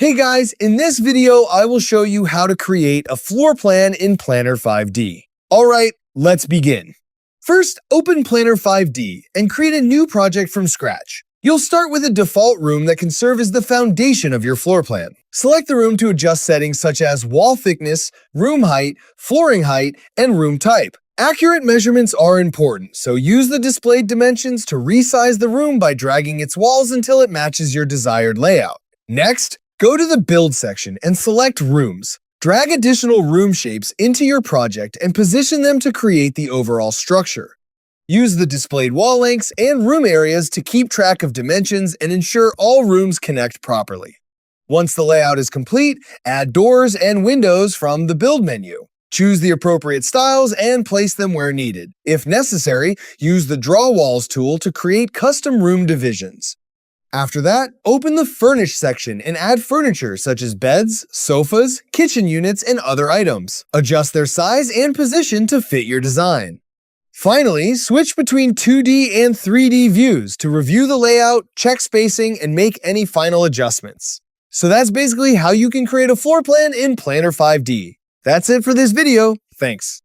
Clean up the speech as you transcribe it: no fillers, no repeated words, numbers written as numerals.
Hey guys, in this video, I will show you how to create a floor plan in Planner 5D. Alright, let's begin. First, open Planner 5D and create a new project from scratch. You'll start with a default room that can serve as the foundation of your floor plan. Select the room to adjust settings such as wall thickness, room height, flooring height, and room type. Accurate measurements are important, so use the displayed dimensions to resize the room by dragging its walls until it matches your desired layout. Next, go to the Build section and select Rooms. Drag additional room shapes into your project and position them to create the overall structure. Use the displayed wall lengths and room areas to keep track of dimensions and ensure all rooms connect properly. Once the layout is complete, add doors and windows from the Build menu. Choose the appropriate styles and place them where needed. If necessary, use the Draw Walls tool to create custom room divisions. After that, open the Furnish section and add furniture such as beds, sofas, kitchen units, and other items. Adjust their size and position to fit your design. Finally, switch between 2D and 3D views to review the layout, check spacing, and make any final adjustments. So that's basically how you can create a floor plan in Planner 5D. That's it for this video. Thanks.